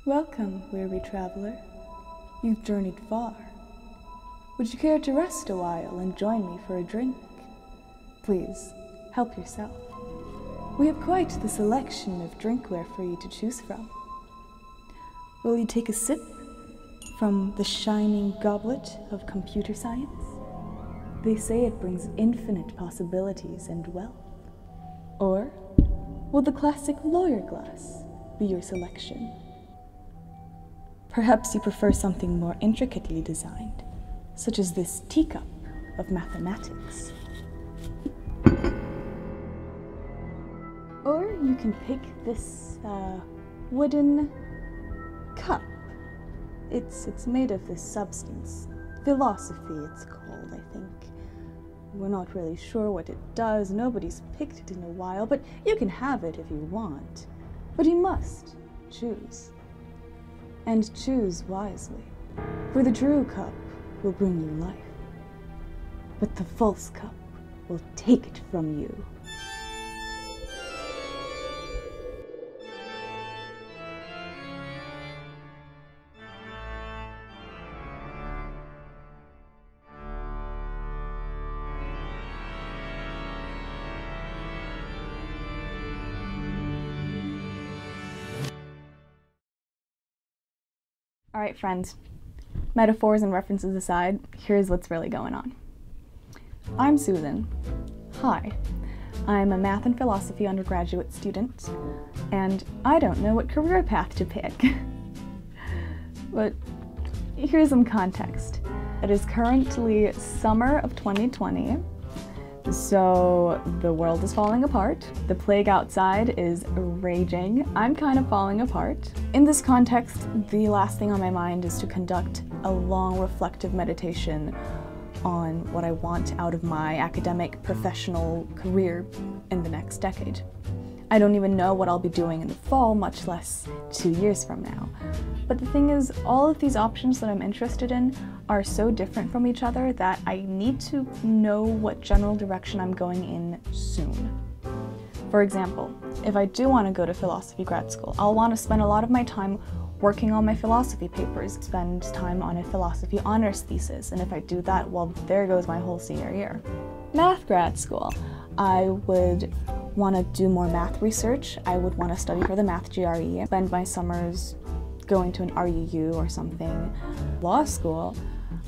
Welcome, weary traveler. You've journeyed far. Would you care to rest a while and join me for a drink? Please, help yourself. We have quite the selection of drinkware for you to choose from. Will you take a sip from the shining goblet of computer science? They say it brings infinite possibilities and wealth. Or will the classic lawyer glass be your selection? Perhaps you prefer something more intricately designed, such as this teacup of mathematics. Or you can pick this wooden cup. It's made of this substance. Philosophy, it's called, I think. We're not really sure what it does. Nobody's picked it in a while, but you can have it if you want. But you must choose. And choose wisely. For the true cup will bring you life, but the false cup will take it from you. All right, friends, metaphors and references aside, here's what's really going on. I'm Susan. Hi. I'm a math and philosophy undergraduate student, and I don't know what career path to pick. But here's some context. It is currently summer of 2020, so the world is falling apart. The plague outside is raging. I'm kind of falling apart. In this context, the last thing on my mind is to conduct a long reflective meditation on what I want out of my academic professional career in the next decade. I don't even know what I'll be doing in the fall, much less 2 years from now. But the thing is, all of these options that I'm interested in are so different from each other that I need to know what general direction I'm going in soon. For example, if I do want to go to philosophy grad school, I'll want to spend a lot of my time working on my philosophy papers, spend time on a philosophy honors thesis, and if I do that, well, there goes my whole senior year. Math grad school, I would want to do more math research. I would want to study for the math GRE, spend my summers going to an RUU or something. Law school,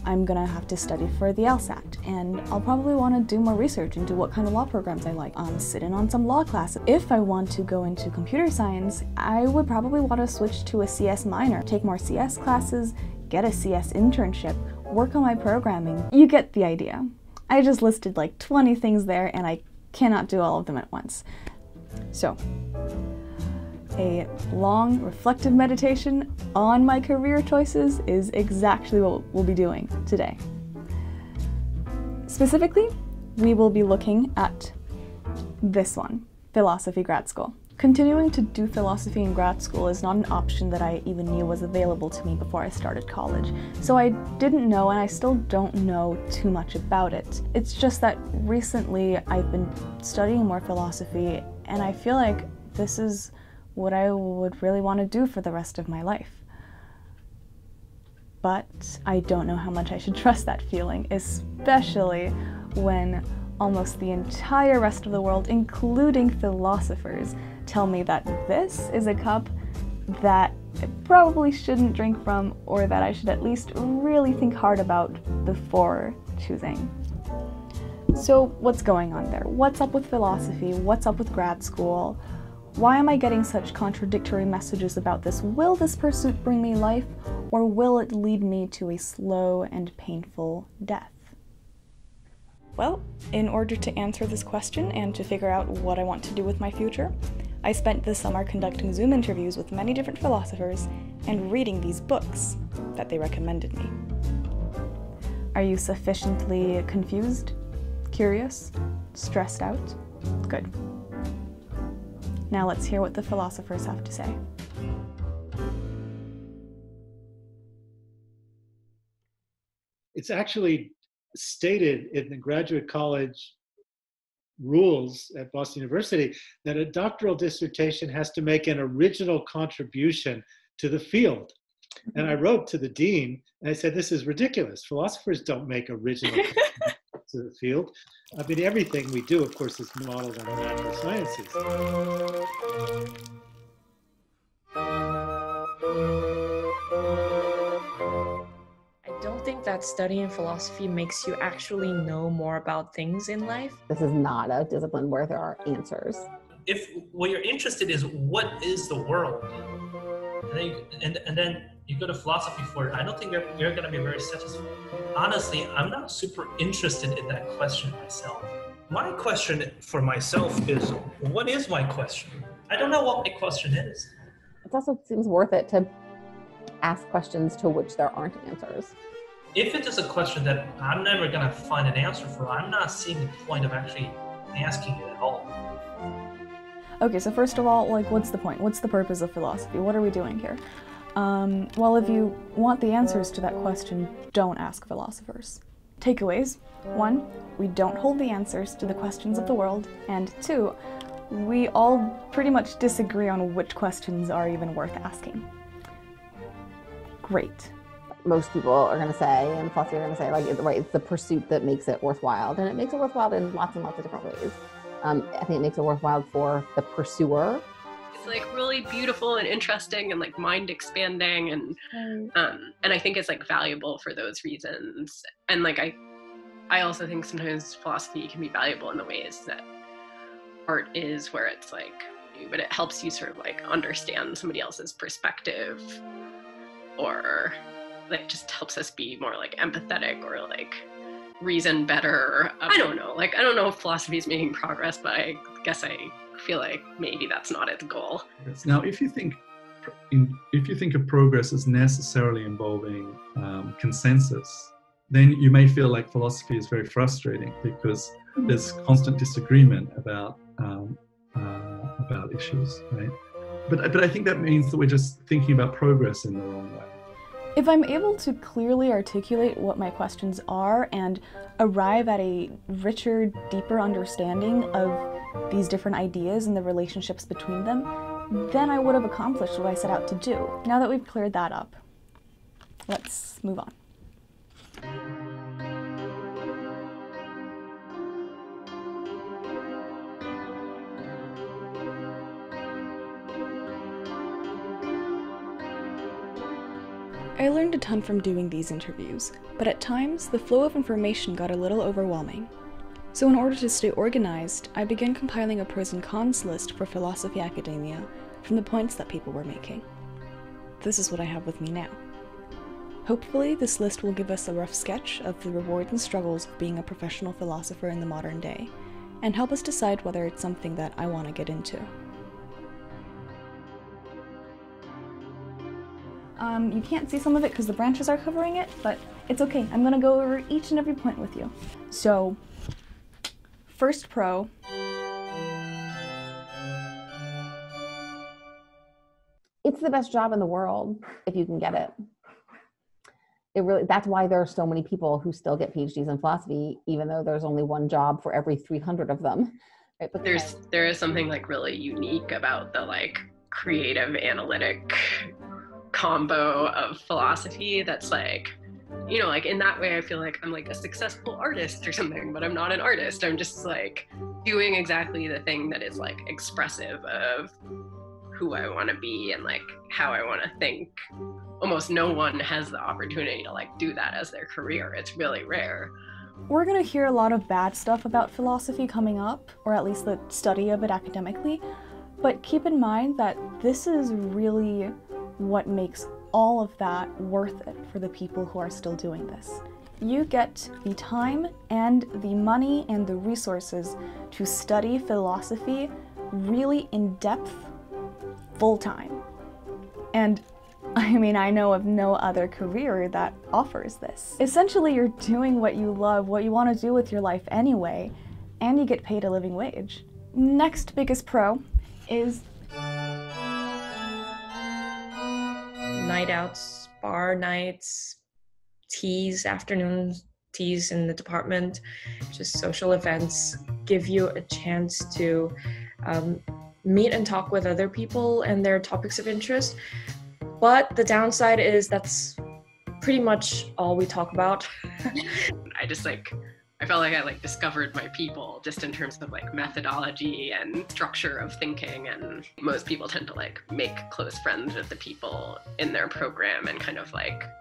I'm gonna have to study for the LSAT, and I'll probably want to do more research into what kind of law programs I like, sit in on some law classes. If I want to go into computer science, I would probably want to switch to a CS minor, take more CS classes, get a CS internship, work on my programming. You get the idea. I just listed like 20 things there, and I cannot do all of them at once. So, a long, reflective meditation on my career choices is exactly what we'll be doing today. Specifically, we will be looking at this one, philosophy grad school. Continuing to do philosophy in grad school is not an option that I even knew was available to me before I started college, so I didn't know, and I still don't know too much about it. It's just that recently I've been studying more philosophy, and I feel like this is what I would really want to do for the rest of my life. But I don't know how much I should trust that feeling, especially when almost the entire rest of the world, including philosophers, tell me that this is a cup that I probably shouldn't drink from, or that I should at least really think hard about before choosing. So what's going on there? What's up with philosophy? What's up with grad school? Why am I getting such contradictory messages about this? Will this pursuit bring me life, or will it lead me to a slow and painful death? Well, in order to answer this question and to figure out what I want to do with my future, I spent this summer conducting Zoom interviews with many different philosophers and reading these books that they recommended me. Are you sufficiently confused, curious, stressed out? Good. Now let's hear what the philosophers have to say. It's actually stated in the graduate college rules at Boston University that a doctoral dissertation has to make an original contribution to the field. And I wrote to the dean and I said, this is ridiculous. Philosophers don't make original to the field. I mean, everything we do, of course, is modeled on the natural sciences. I don't think that studying philosophy makes you actually know more about things in life. This is not a discipline where there are answers. If what you're interested is what is the world, and then you go to philosophy for it, I don't think you're going to be very satisfied. Honestly, I'm not super interested in that question myself. My question for myself is, what is my question? I don't know what my question is. It also seems worth it to ask questions to which there aren't answers. If it is a question that I'm never going to find an answer for, I'm not seeing the point of actually asking it at all. Okay, so first of all, like, what's the point? What's the purpose of philosophy? What are we doing here? Well, if you want the answers to that question, don't ask philosophers. Takeaways: 1, we don't hold the answers to the questions of the world, and 2, we all pretty much disagree on which questions are even worth asking. Great. Most people are going to say, and philosophy are going to say, like, it's the pursuit that makes it worthwhile, and it makes it worthwhile in lots and lots of different ways. I think it makes it worthwhile for the pursuer. It's like really beautiful and interesting and like mind expanding, and I think it's like valuable for those reasons. And like I also think sometimes philosophy can be valuable in the ways that art is, where it's like, but it helps you sort of like understand somebody else's perspective, or like just helps us be more like empathetic or like reason better. I don't know if philosophy is making progress, but I guess I feel like maybe that's not its goal. Now, if you think of progress as necessarily involving consensus, then you may feel like philosophy is very frustrating because there's constant disagreement about issues, right? But I think that means that we're just thinking about progress in the wrong way. If I'm able to clearly articulate what my questions are and arrive at a richer, deeper understanding of these different ideas and the relationships between them, then I would have accomplished what I set out to do. Now that we've cleared that up, let's move on. I learned a ton from doing these interviews, but at times the flow of information got a little overwhelming. So in order to stay organized, I began compiling a pros and cons list for philosophy academia from the points that people were making. This is what I have with me now. Hopefully, this list will give us a rough sketch of the rewards and struggles of being a professional philosopher in the modern day, and help us decide whether it's something that I want to get into. You can't see some of it because the branches are covering it, but it's okay. I'm gonna go over each and every point with you. So, first pro. It's the best job in the world if you can get it. That's why there are so many people who still get PhDs in philosophy, even though there's only one job for every 300 of them. Right? But there is something like really unique about the like creative analytic combo of philosophy that's like, you know, like in that way I feel like I'm like a successful artist or something, but I'm not an artist. I'm just like doing exactly the thing that is like expressive of who I want to be and like how I want to think. Almost no one has the opportunity to like do that as their career. It's really rare. We're gonna hear a lot of bad stuff about philosophy coming up, or at least the study of it academically, but keep in mind that this is really what makes all of that worth it for the people who are still doing this. You get the time and the money and the resources to study philosophy really in depth, full time. And I mean, I know of no other career that offers this. Essentially, you're doing what you love, what you want to do with your life anyway, and you get paid a living wage. Next biggest pro is Night outs, bar nights, teas, afternoon teas in the department, just social events give you a chance to meet and talk with other people and their topics of interest, But the downside is that's pretty much all we talk about. I felt like I discovered my people just in terms of methodology and structure of thinking, and most people tend to make close friends with the people in their program and kind of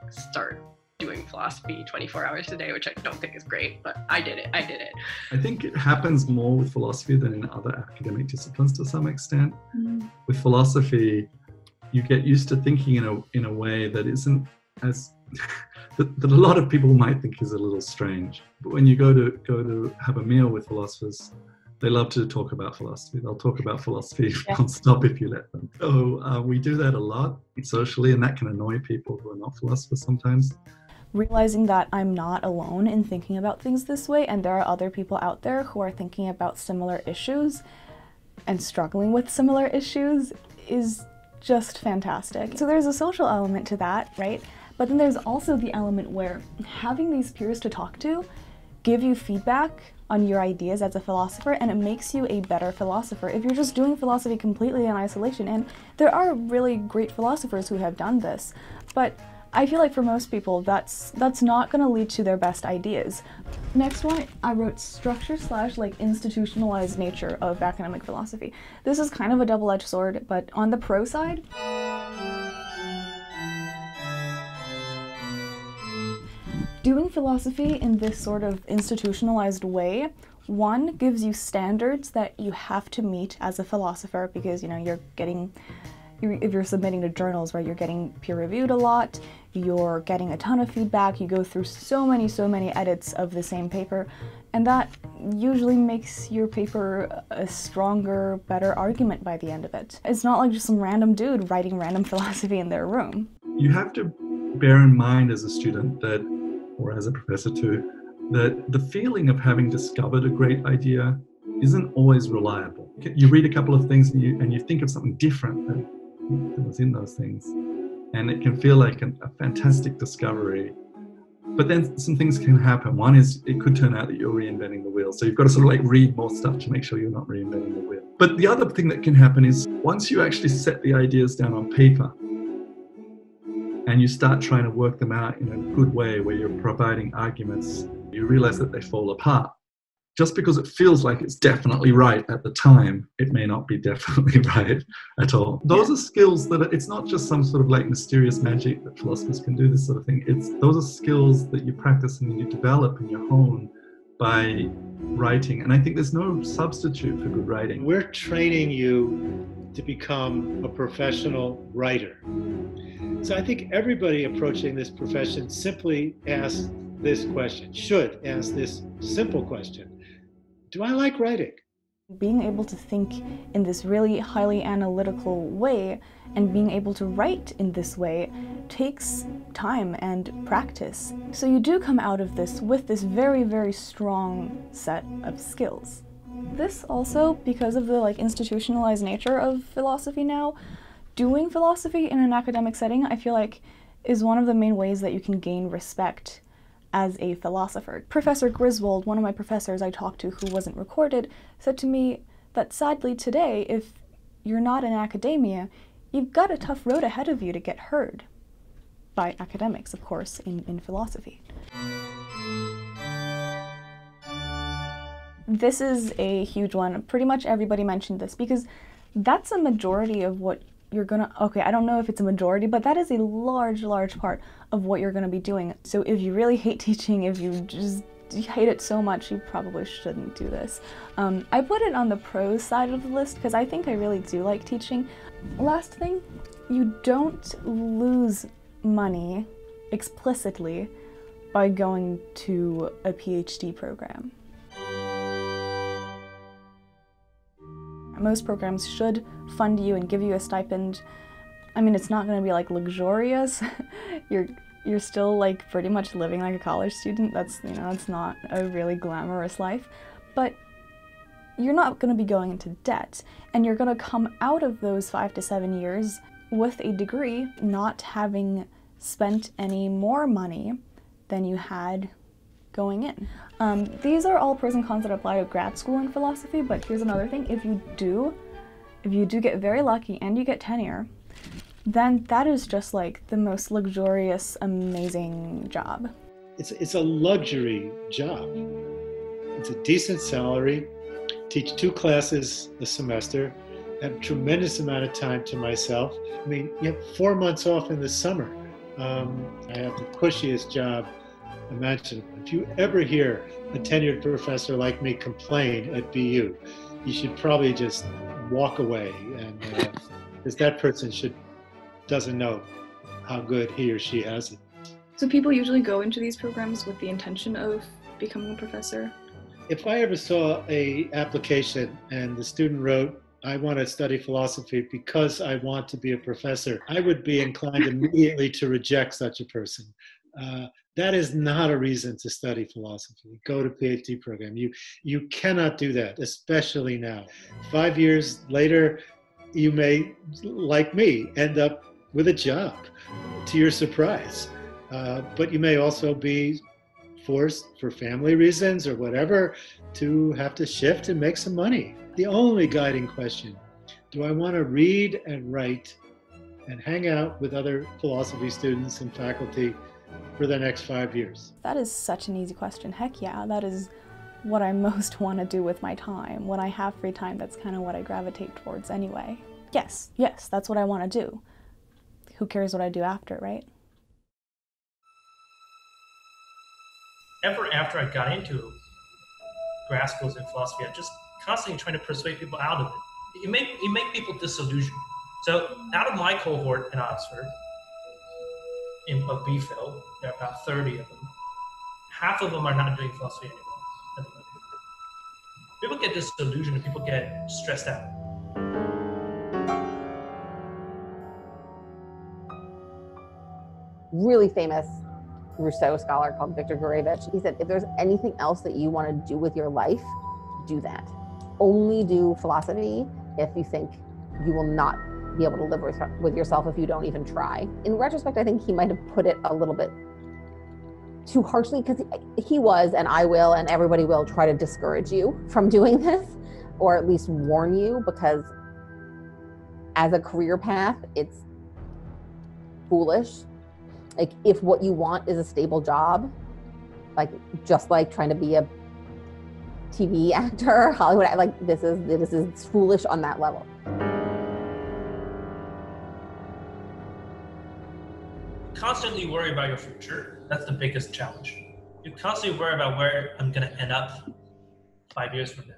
start doing philosophy 24 hours a day, which I don't think is great, but I did it. I think it happens more with philosophy than in other academic disciplines to some extent. With philosophy, you get used to thinking in a way that isn't as that a lot of people might think is a little strange. But when you go to have a meal with philosophers, they love to talk about philosophy. They'll talk about philosophy non-stop if you let them. So we do that a lot socially, and that can annoy people who are not philosophers sometimes. Realizing that I'm not alone in thinking about things this way, and there are other people out there who are thinking about similar issues and struggling with similar issues is just fantastic. So there's a social element to that, right? But then there's also the element where having these peers to talk to give you feedback on your ideas as a philosopher, and it makes you a better philosopher. If you're just doing philosophy completely in isolation, and there are really great philosophers who have done this, but I feel like for most people that's not going to lead to their best ideas. Next one, I wrote structure / institutionalized nature of academic philosophy. This is kind of a double-edged sword, but on the pro side, doing philosophy in this sort of institutionalized way, one, gives you standards that you have to meet as a philosopher, because if you're submitting to journals where you're getting peer-reviewed a lot, you're getting a ton of feedback, you go through so many edits of the same paper, and that usually makes your paper a stronger, better argument by the end of it. It's not like just some random dude writing random philosophy in their room. You have to bear in mind as a student that, or as a professor too, that the feeling of having discovered a great idea isn't always reliable. You read a couple of things and you think of something different that was in those things, and it can feel like a fantastic discovery. But then some things can happen. One is it could turn out that you're reinventing the wheel, so you've got to sort of read more stuff to make sure you're not reinventing the wheel. But the other thing that can happen is once you actually set the ideas down on paper and you start trying to work them out in a good way where you're providing arguments, you realize that they fall apart. Just because it feels like it's definitely right at the time, it may not be definitely right at all. Those are skills that it's not just some sort of mysterious magic that philosophers can do this sort of thing. Those are skills that you practice and you develop and you hone by writing. And I think there's no substitute for good writing. We're training you to become a professional writer. So I think everybody approaching this profession simply asks this question, should ask this simple question: do I like writing? Being able to think in this really highly analytical way and being able to write in this way takes time and practice. So you do come out of this with this very strong set of skills. This also, because of the institutionalized nature of philosophy now, doing philosophy in an academic setting, I feel like, is one of the main ways that you can gain respect as a philosopher. Professor Griswold, one of my professors I talked to who wasn't recorded, said to me that sadly today, if you're not in academia, you've got a tough road ahead of you to get heard by academics, of course, in philosophy. This is a huge one. Pretty much everybody mentioned this because that's a majority of what you're gonna, okay, I don't know if it's a majority, but that is a large part of what you're gonna be doing. So if you really hate teaching, if you just hate it so much, you probably shouldn't do this. I put it on the pros side of the list because I think I really do like teaching. Last thing, you don't lose money explicitly by going to a PhD program. Most programs should fund you and give you a stipend. I mean, it's not going to be luxurious. You're still pretty much living like a college student. That's, it's not a really glamorous life, but you're not going to be going into debt, and you're going to come out of those 5 to 7 years with a degree, not having spent any more money than you had going in. These are all pros and cons that apply to grad school in philosophy, but here's another thing. If you do get very lucky and you get tenure, then that is just like the most luxurious, amazing job. It's a luxury job. It's a decent salary, teach 2 classes a semester, have a tremendous amount of time to myself. I mean, you have 4 months off in the summer. I have the cushiest job imaginable. If you ever hear a tenured professor like me complain at BU, you should probably just walk away, and because that person doesn't know how good he or she has it. So people usually go into these programs with the intention of becoming a professor? If I ever saw a application and the student wrote, I want to study philosophy because I want to be a professor, I would be inclined immediately to reject such a person. That is not a reason to study philosophy. Go to PhD program. You cannot do that, especially now. 5 years later, you may, like me, end up with a job, to your surprise. But you may also be forced, for family reasons or whatever, to have to shift and make some money. The only guiding question, do I want to read and write and hang out with other philosophy students and faculty for the next 5 years? That is such an easy question. Heck yeah, that is what I most want to do with my time. When I have free time, that's kind of what I gravitate towards anyway. Yes, that's what I want to do. Who cares what I do after, right? Ever after I got into grad schools in philosophy, I'm just constantly trying to persuade people out of it. You make people disillusioned. So out of my cohort in Oxford, of BPhil, there are about 30 of them. Half of them are not doing philosophy anymore at the moment. People get disillusioned and people get stressed out. Really famous Rousseau scholar called Victor Gurevich. He said, if there's anything else that you want to do with your life, do that. Only do philosophy if you think you will not be able to live with yourself if you don't even try. In retrospect, I think he might have put it a little bit too harshly, because he was, and I will, and everybody will try to discourage you from doing this, or at least warn you, because as a career path, it's foolish. Like, if what you want is a stable job, like just like trying to be a TV actor, Hollywood, like this is foolish on that level. Constantly worry about your future. That's the biggest challenge. You constantly worry about where I'm going to end up 5 years from now.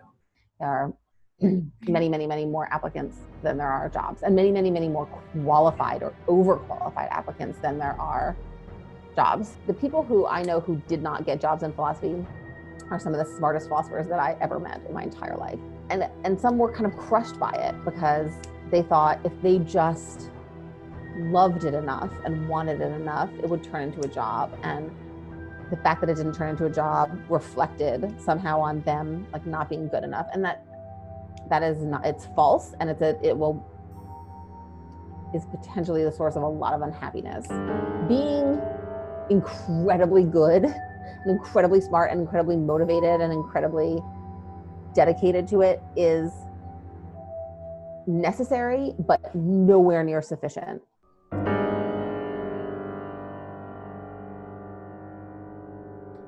There are many more applicants than there are jobs, and many more qualified or overqualified applicants than there are jobs. The people who I know who did not get jobs in philosophy are some of the smartest philosophers that I ever met in my entire life. And some were kind of crushed by it because they thought if they just loved it enough and wanted it enough, it would turn into a job. And the fact that it didn't turn into a job reflected somehow on them like not being good enough. And that is not, it's false, and is potentially the source of a lot of unhappiness. Being incredibly good and incredibly smart and incredibly motivated and incredibly dedicated to it is necessary, but nowhere near sufficient.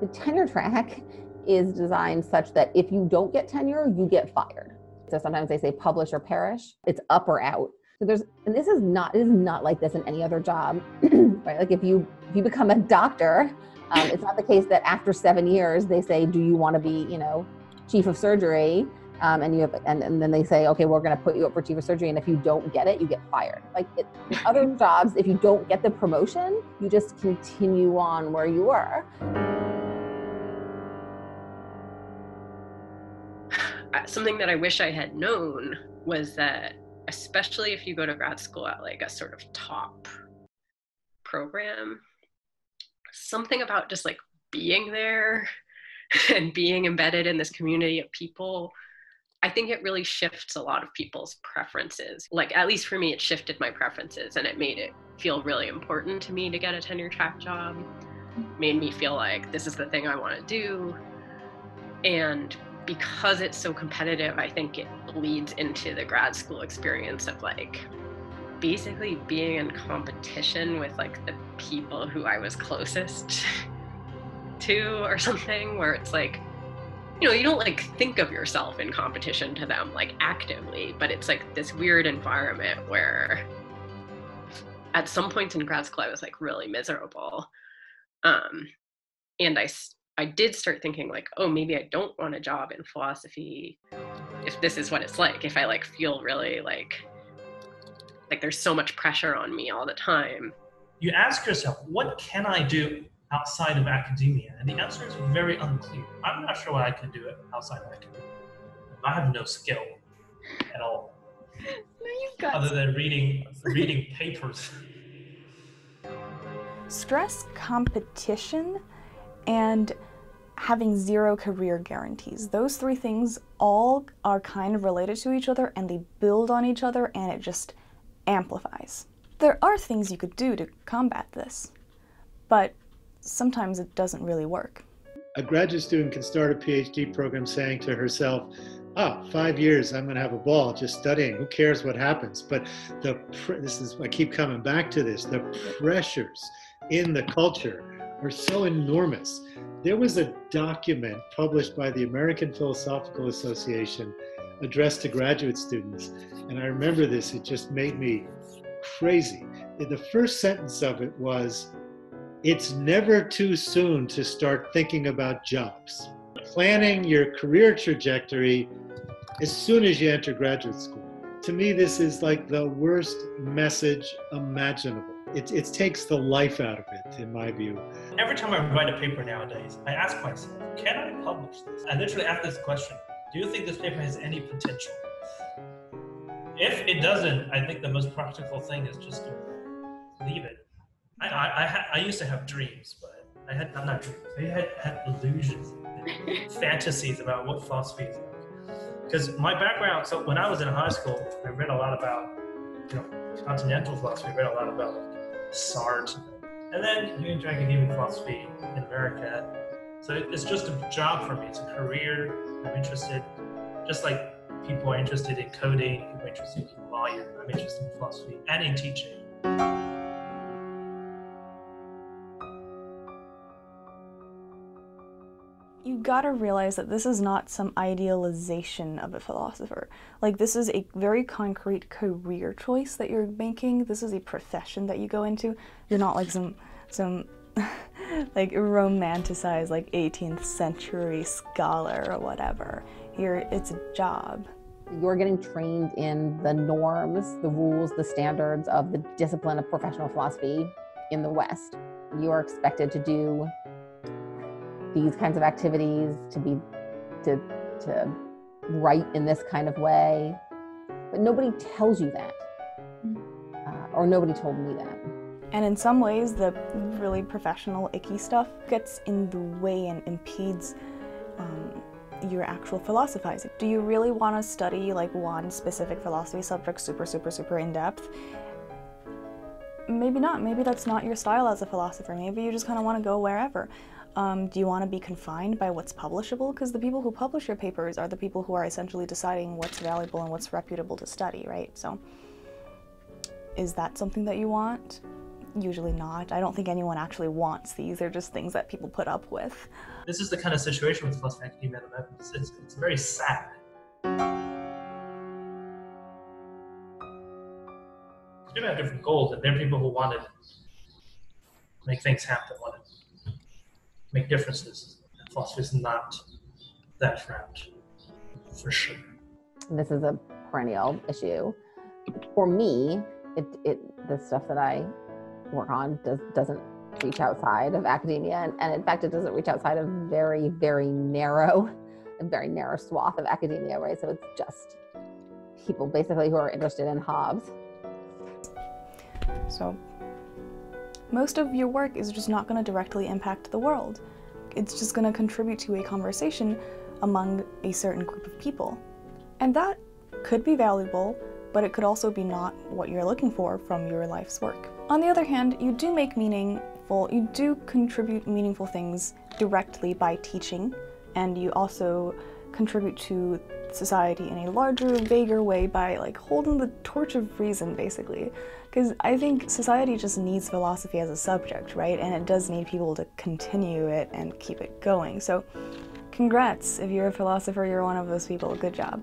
The tenure track is designed such that if you don't get tenure, you get fired. So sometimes they say publish or perish. It's up or out. So and it is not like this in any other job, right? Like if you become a doctor, it's not the case that after 7 years they say, do you want to be, chief of surgery? And then they say, okay, we're going to put you up for chief of surgery, and if you don't get it, you get fired. Like in other jobs, if you don't get the promotion, you just continue on where you were. Something that I wish I had known was that, especially if you go to grad school at like a sort of top program, something about just like being there and being embedded in this community of people, I think it really shifts a lot of people's preferences. Like, at least for me, it shifted my preferences, and it made it feel really important to me to get a tenure track job. It made me feel like this is the thing I want to do. And because it's so competitive, I think it bleeds into the grad school experience of like basically being in competition with like the people who I was closest to or something, where it's like, you know, you don't like think of yourself in competition to them like actively, but it's like this weird environment where at some points in grad school I was like really miserable. And I did start thinking like, oh, maybe I don't want a job in philosophy if this is what it's like, if I like feel really like there's so much pressure on me all the time. You ask yourself, what can I do outside of academia? And the answer is very unclear. I'm not sure what I can do outside of academia. I have no skill at all. No, you've got other than reading papers. Stress, competition, and having zero career guarantees. Those three things all are kind of related to each other, and they build on each other, and it just amplifies. There are things you could do to combat this, but sometimes it doesn't really work. A graduate student can start a PhD program saying to herself, 5 years, I'm going to have a ball just studying. Who cares what happens? But I keep coming back to this. The pressures in the culture are so enormous. There was a document published by the American Philosophical Association addressed to graduate students, and I remember this. It just made me crazy. The first sentence of it was, "It's never too soon to start thinking about jobs. Planning your career trajectory as soon as you enter graduate school." To me, this is like the worst message imaginable. It takes the life out of it, in my view. Every time I write a paper nowadays, I ask myself, can I publish this? I literally ask this question, do you think this paper has any potential? If it doesn't, I think the most practical thing is just to leave it. I used to have dreams, but not dreams. I had illusions, fantasies about what philosophy is like. Because my background, so when I was in high school, I read a lot about, continental philosophy. I read a lot about Sartre, and then you enter academic philosophy in America. So it's just a job for me. It's a career. I'm interested, just like people are interested in coding, people are interested in law. I'm interested in philosophy and in teaching. You gotta realize that this is not some idealization of a philosopher. Like, this is a very concrete career choice that you're making. This is a profession that you go into. You're not like some like romanticized like 18th century scholar or whatever. Here, it's a job. You're getting trained in the norms, the rules, the standards of the discipline of professional philosophy in the West. You are expected to do these kinds of activities, to write in this kind of way, but nobody tells you that, or nobody told me that. And in some ways, the really professional, icky stuff gets in the way and impedes your actual philosophizing. Do you really want to study like one specific philosophy subject super in depth? Maybe not. Maybe that's not your style as a philosopher. Maybe you just kind of want to go wherever. Do you want to be confined by what's publishable? Because the people who publish your papers are the people who are essentially deciding what's valuable and what's reputable to study, right? So is that something that you want? Usually not. I don't think anyone actually wants these. They're just things that people put up with. This is the kind of situation with philosophy and academia at the moment. It's very sad. People have different goals, and there are people who want to make things happen, want to make differences. Philosophy is not that route, for sure. This is a perennial issue. For me, the stuff that I work on doesn't reach outside of academia, and in fact, it doesn't reach outside of a very narrow swath of academia, right? So it's just people basically who are interested in Hobbes. So most of your work is just not going to directly impact the world. It's just going to contribute to a conversation among a certain group of people. And that could be valuable, but it could also be not what you're looking for from your life's work. On the other hand, you do contribute meaningful things directly by teaching, and you also contribute to society in a larger, vaguer way by like holding the torch of reason, basically. Because I think society just needs philosophy as a subject, right? And it does need people to continue it and keep it going. So congrats, if you're a philosopher, you're one of those people. Good job.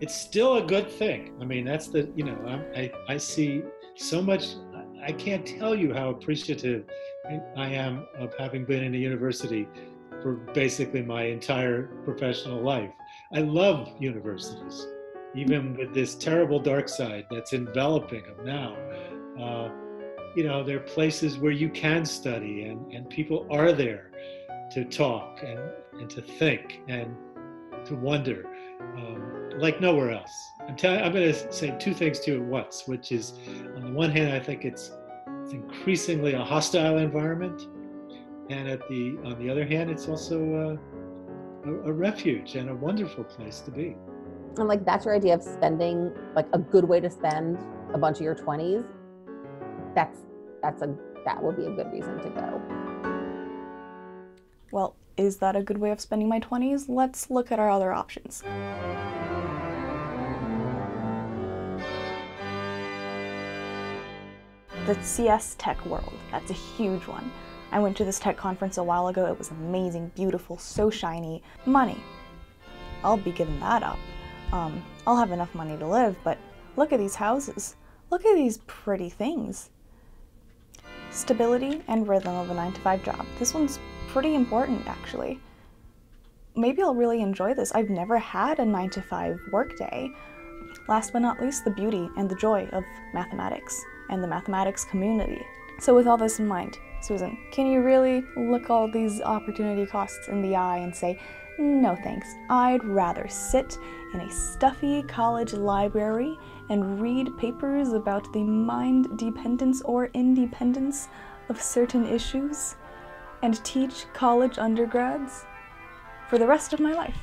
It's still a good thing. I mean, that's the, I see so much. I can't tell you how appreciative I am of having been in a university for basically my entire professional life. I love universities, even with this terrible dark side that's enveloping them now. There are places where you can study, and people are there to talk and to think and to wonder, like nowhere else. I'm going to say two things to you at once, which is, on the one hand, I think it's increasingly a hostile environment, and on the other hand, it's also a refuge and a wonderful place to be. And like, that's your idea of spending, like a good way to spend a bunch of your 20s. That would be a good reason to go. Well, is that a good way of spending my 20s? Let's look at our other options. The CS tech world, that's a huge one. I went to this tech conference a while ago. It was amazing, beautiful, so shiny. Money. I'll be giving that up. I'll have enough money to live, but look at these houses. Look at these pretty things. Stability and rhythm of a 9-to-5 job. This one's pretty important, actually. Maybe I'll really enjoy this. I've never had a 9-to-5 workday. Last but not least, the beauty and the joy of mathematics and the mathematics community. So with all this in mind, Susan, can you really look all these opportunity costs in the eye and say, no thanks, I'd rather sit in a stuffy college library and read papers about the mind dependence or independence of certain issues and teach college undergrads for the rest of my life?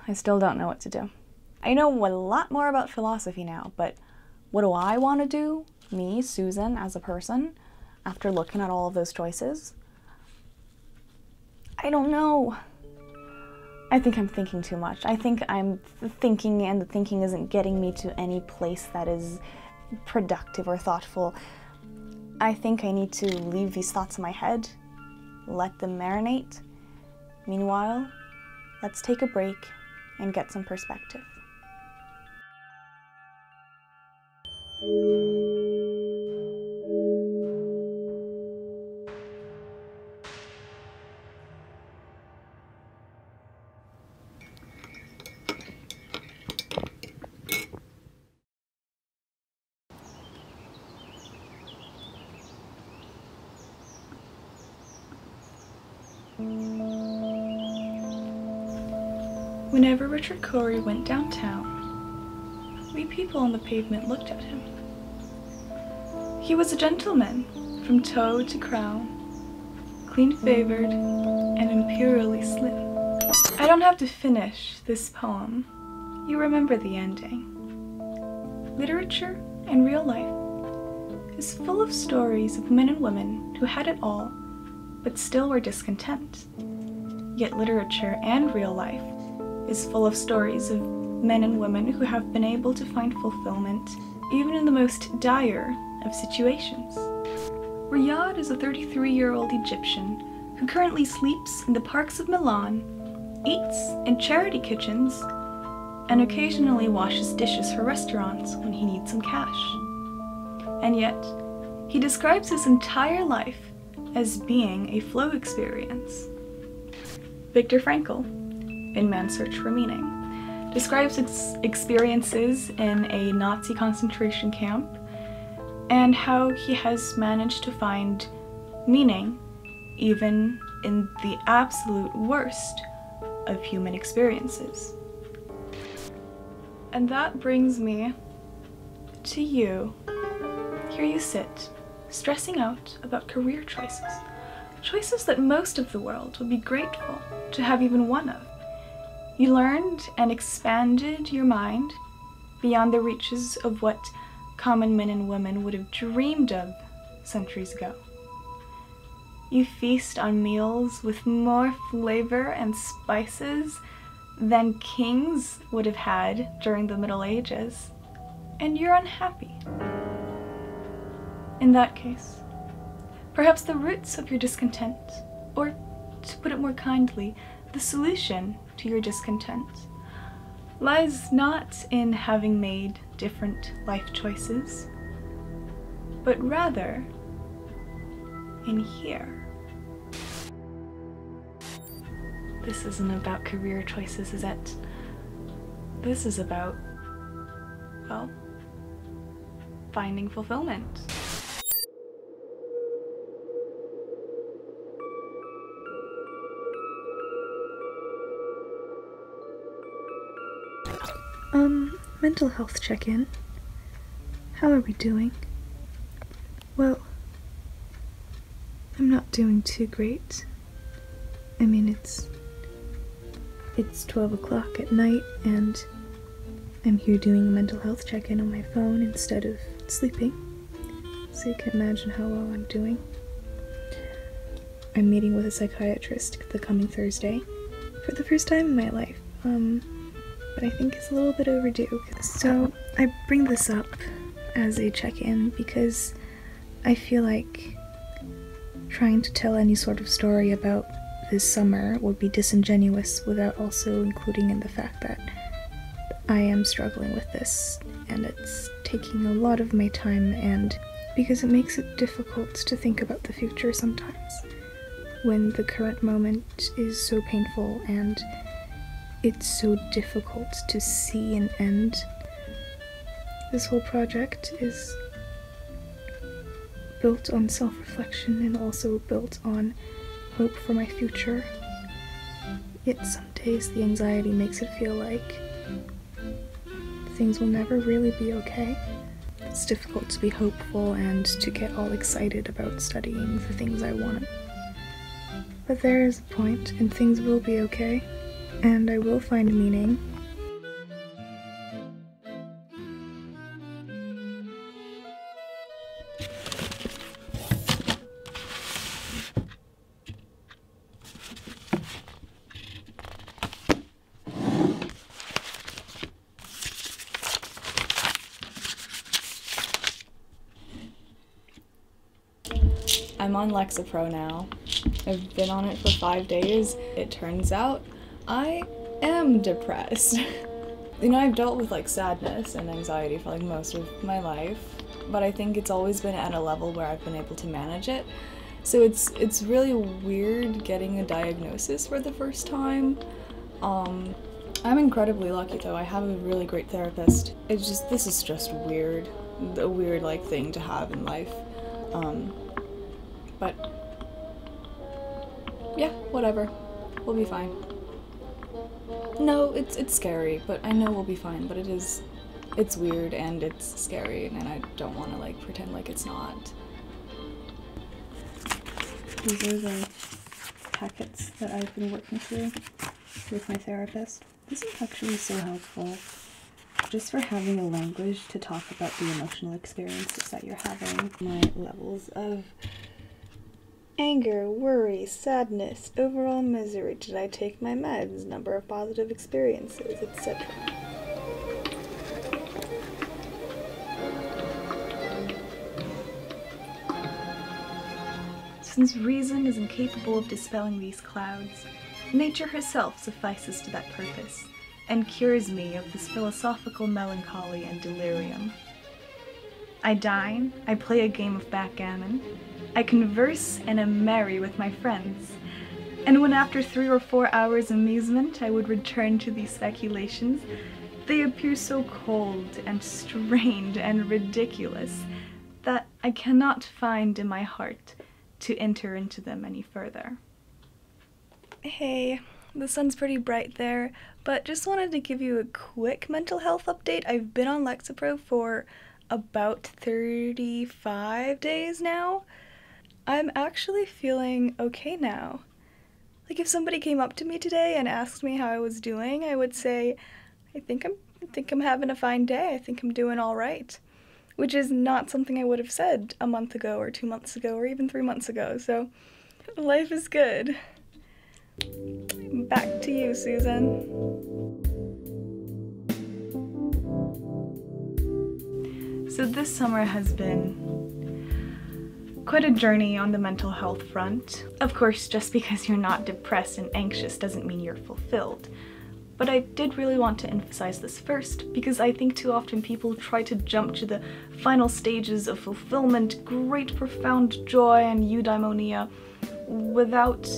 I still don't know what to do. I know a lot more about philosophy now, but what do I want to do, me, Susan, as a person, after looking at all of those choices? I don't know. I think I'm thinking too much. I think I'm thinking, and the thinking isn't getting me to any place that is productive or thoughtful. I think I need to leave these thoughts in my head, let them marinate. Meanwhile, let's take a break and get some perspective. Whenever Richard Corey went downtown, we people on the pavement looked at him. He was a gentleman from toe to crown, clean-favored and imperially slim. I don't have to finish this poem. You remember the ending. Literature and real life is full of stories of men and women who had it all, but still were discontent. Yet literature and real life is full of stories of men and women who have been able to find fulfillment even in the most dire of situations. Riyadh is a 33-year-old Egyptian who currently sleeps in the parks of Milan, eats in charity kitchens, and occasionally washes dishes for restaurants when he needs some cash. And yet, he describes his entire life as being a flow experience. Viktor Frankl, in Man's Search for Meaning, describes experiences in a Nazi concentration camp and how he has managed to find meaning even in the absolute worst of human experiences. And that brings me to you. Here you sit, stressing out about career choices. Choices that most of the world would be grateful to have even one of. You learned and expanded your mind beyond the reaches of what common men and women would have dreamed of centuries ago. You feast on meals with more flavor and spices than kings would have had during the Middle Ages, and you're unhappy. In that case, perhaps the roots of your discontent, or to put it more kindly, the solution to your discontent, lies not in having made different life choices, but rather in here. This isn't about career choices, is it? This is about, well, finding fulfillment. Mental health check-in. How are we doing? Well, I'm not doing too great. I mean, it's 12 o'clock at night, and I'm here doing a mental health check-in on my phone instead of sleeping. So you can imagine how well I'm doing. I'm meeting with a psychiatrist the coming Thursday for the first time in my life. But I think it's a little bit overdue. So I bring this up as a check-in because I feel like trying to tell any sort of story about this summer would be disingenuous without also including in the fact that I am struggling with this, and it's taking a lot of my time, and because it makes it difficult to think about the future sometimes when the current moment is so painful and it's so difficult to see an end. This whole project is built on self-reflection and also built on hope for my future. Yet some days the anxiety makes it feel like things will never really be okay. It's difficult to be hopeful and to get all excited about studying the things I want. But there is a point, and things will be okay. And I will find meaning. I'm on Lexapro now. I've been on it for 5 days. It turns out I am depressed. You know, I've dealt with like sadness and anxiety for like most of my life, but I think it's always been at a level where I've been able to manage it. So it's really weird getting a diagnosis for the first time. I'm incredibly lucky though. I have a really great therapist. This is just weird. A weird like thing to have in life. But yeah, whatever. We'll be fine. No, it's scary, but I know we'll be fine, but it's weird and it's scary, and I don't want to like pretend like it's not. These are the packets that I've been working through with my therapist. This is actually so helpful just for having a language to talk about the emotional experiences that you're having. My levels of anger, worry, sadness, overall misery, did I take my meds, number of positive experiences, etc. Since reason is incapable of dispelling these clouds, nature herself suffices to that purpose, and cures me of this philosophical melancholy and delirium. I dine, I play a game of backgammon, I converse and am merry with my friends, and when after 3 or 4 hours' amusement I would return to these speculations, they appear so cold and strained and ridiculous that I cannot find in my heart to enter into them any further. Hey, the sun's pretty bright there, but just wanted to give you a quick mental health update. I've been on Lexapro for about 35 days now. I'm actually feeling okay now. Like, if somebody came up to me today and asked me how I was doing, I would say, I think I'm having a fine day. I think I'm doing all right. Which is not something I would have said a month ago or 2 months ago or even 3 months ago. So life is good. Back to you, Susan. So this summer has been quite a journey on the mental health front. Of course, just because you're not depressed and anxious doesn't mean you're fulfilled. But I did really want to emphasize this first, because I think too often people try to jump to the final stages of fulfillment, great profound joy and eudaimonia, without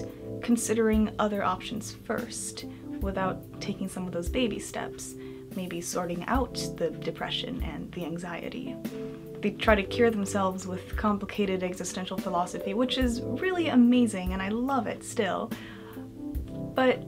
considering other options first, without taking some of those baby steps, maybe sorting out the depression and the anxiety. They try to cure themselves with complicated existential philosophy, which is really amazing and I love it still. But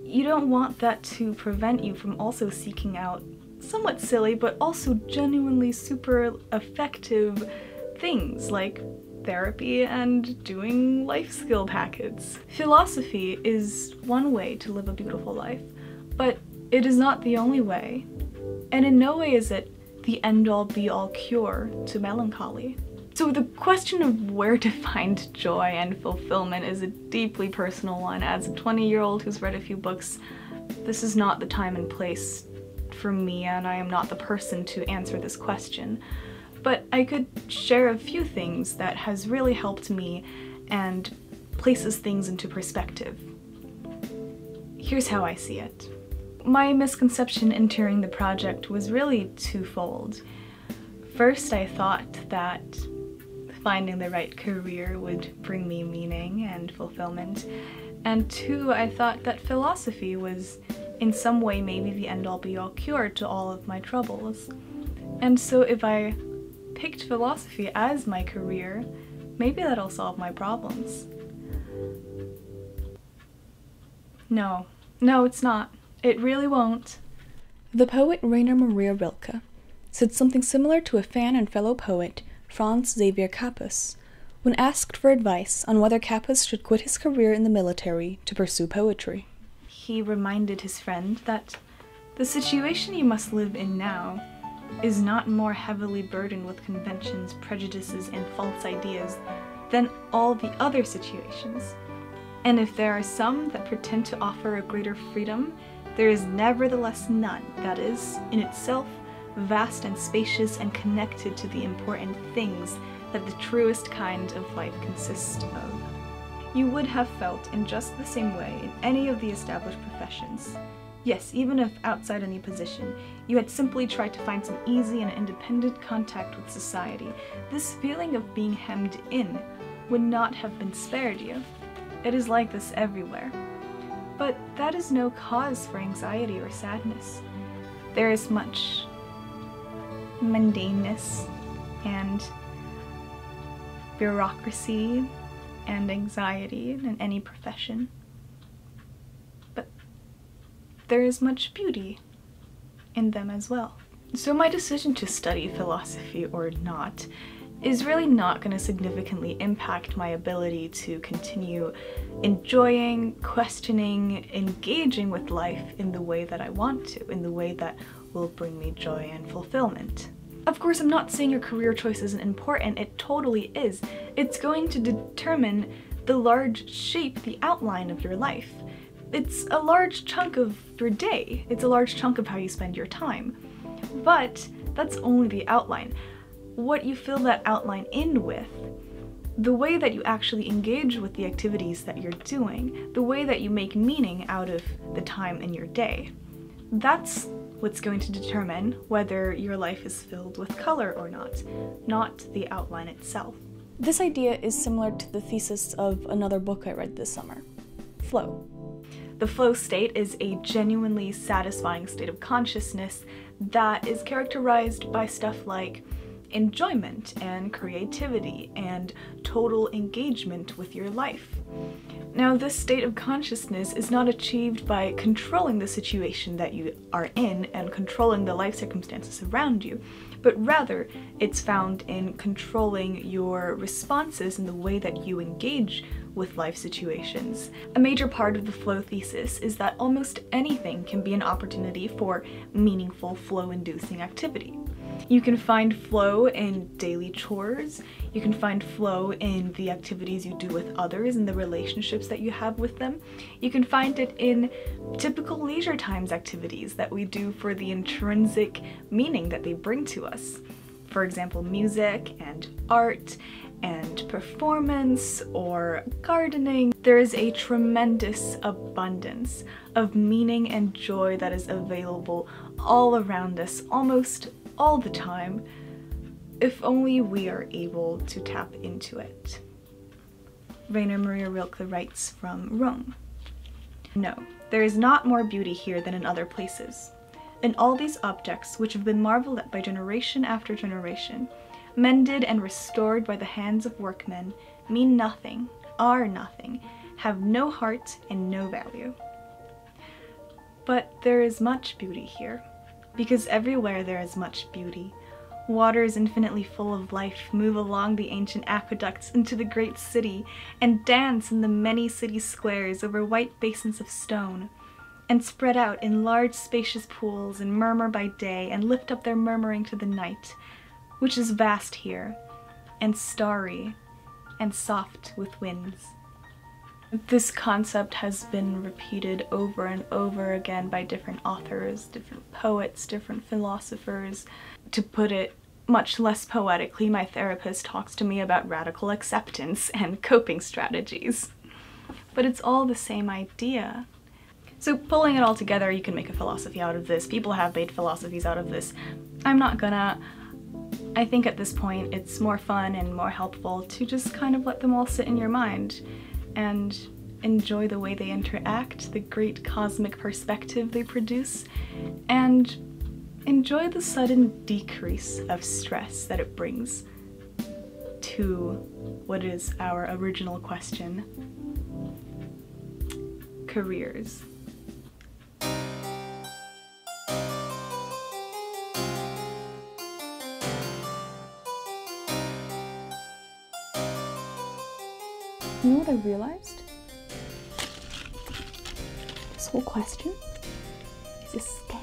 you don't want that to prevent you from also seeking out somewhat silly but also genuinely super effective things like therapy and doing life skill packets. Philosophy is one way to live a beautiful life, but it is not the only way. And in no way is it the end-all be-all cure to melancholy. So the question of where to find joy and fulfillment is a deeply personal one. As a 20-year-old who's read a few books, this is not the time and place for me, and I am not the person to answer this question. But I could share a few things that has really helped me and places things into perspective. Here's how I see it. My misconception entering the project was really twofold. First, I thought that finding the right career would bring me meaning and fulfillment. And two, I thought that philosophy was in some way maybe the end-all be-all cure to all of my troubles. And so if I picked philosophy as my career, maybe that'll solve my problems. No, it's not. It really won't. The poet Rainer Maria Rilke said something similar to a fan and fellow poet, Franz Xaver Kappus, when asked for advice on whether Kappus should quit his career in the military to pursue poetry. He reminded his friend that the situation you must live in now is not more heavily burdened with conventions, prejudices, and false ideas than all the other situations. And if there are some that pretend to offer a greater freedom, there is nevertheless none that is, in itself, vast and spacious and connected to the important things that the truest kind of life consists of. You would have felt in just the same way in any of the established professions. Yes, even if outside any position, you had simply tried to find some easy and independent contact with society, this feeling of being hemmed in would not have been spared you. It is like this everywhere. But that is no cause for anxiety or sadness. There is much mundaneness and bureaucracy and anxiety in any profession. But there is much beauty in them as well. So my decision to study philosophy or not is really not going to significantly impact my ability to continue enjoying, questioning, engaging with life in the way that I want to, in the way that will bring me joy and fulfillment. Of course, I'm not saying your career choice isn't important, it totally is. It's going to determine the large shape, the outline of your life. It's a large chunk of your day. It's a large chunk of how you spend your time. But that's only the outline. What you fill that outline in with, the way that you actually engage with the activities that you're doing, the way that you make meaning out of the time in your day, that's what's going to determine whether your life is filled with color or not the outline itself. This idea is similar to the thesis of another book I read this summer, Flow. The flow state is a genuinely satisfying state of consciousness that is characterized by stuff like enjoyment and creativity and total engagement with your life. Now, this state of consciousness is not achieved by controlling the situation that you are in and controlling the life circumstances around you, but rather it's found in controlling your responses in the way that you engage with life situations. A major part of the flow thesis is that almost anything can be an opportunity for meaningful flow-inducing activity. You can find flow in daily chores, you can find flow in the activities you do with others and the relationships that you have with them. You can find it in typical leisure times activities that we do for the intrinsic meaning that they bring to us. For example, music and art and performance or gardening. There is a tremendous abundance of meaning and joy that is available all around us, almost all the time, if only we are able to tap into it. Rainer Maria Rilke writes from Rome. No, there is not more beauty here than in other places. In all these objects, which have been marveled at by generation after generation, mended and restored by the hands of workmen, mean nothing, are nothing, have no heart and no value. But there is much beauty here, because everywhere there is much beauty. Waters infinitely full of life move along the ancient aqueducts into the great city and dance in the many city squares over white basins of stone, and spread out in large spacious pools and murmur by day and lift up their murmuring to the night, which is vast here, and starry, and soft with winds. This concept has been repeated over and over again by different authors, different poets, different philosophers. To put it much less poetically, my therapist talks to me about radical acceptance and coping strategies. But it's all the same idea. So pulling it all together, you can make a philosophy out of this. People have made philosophies out of this. I'm not gonna. I think at this point it's more fun and more helpful to just kind of let them all sit in your mind and enjoy the way they interact, the great cosmic perspective they produce, and enjoy the sudden decrease of stress that it brings to what is our original question: careers. You know what I realized? This whole question is a scam.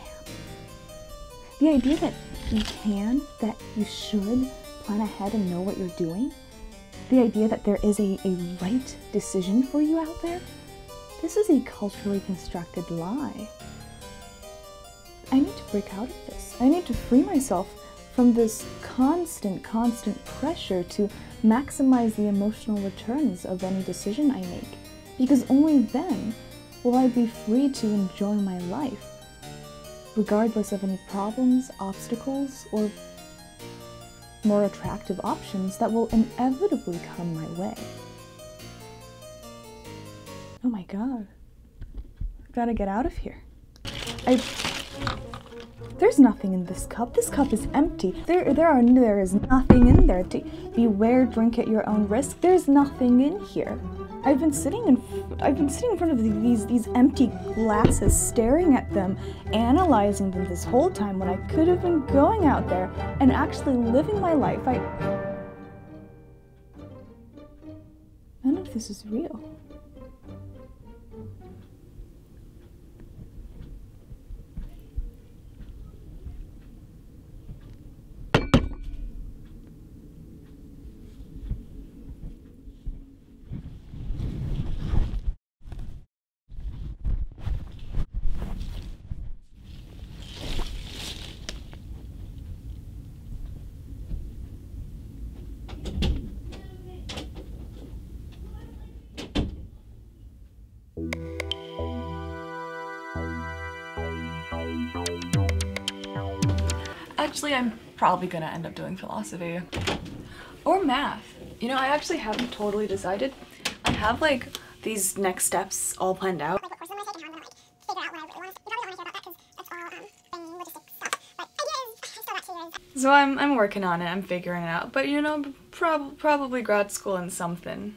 The idea that you can, that you should plan ahead and know what you're doing, the idea that there is a right decision for you out there, this is a culturally constructed lie. I need to break out of this. I need to free myself from this constant pressure to maximize the emotional returns of any decision I make, because only then will I be free to enjoy my life, regardless of any problems, obstacles, or more attractive options that will inevitably come my way. Oh my god, I've got to get out of here. There's nothing in this cup. This cup is empty. There is nothing in there. Beware, drink at your own risk. There's nothing in here. I've been sitting in front of these empty glasses, staring at them, analyzing them this whole time when I could have been going out there and actually living my life. None of this is real. Actually, I'm probably gonna end up doing philosophy. Or math. You know, I actually haven't totally decided. I have like these next steps all planned out. So I'm working on it. I'm figuring it out. But you know, probably grad school and something.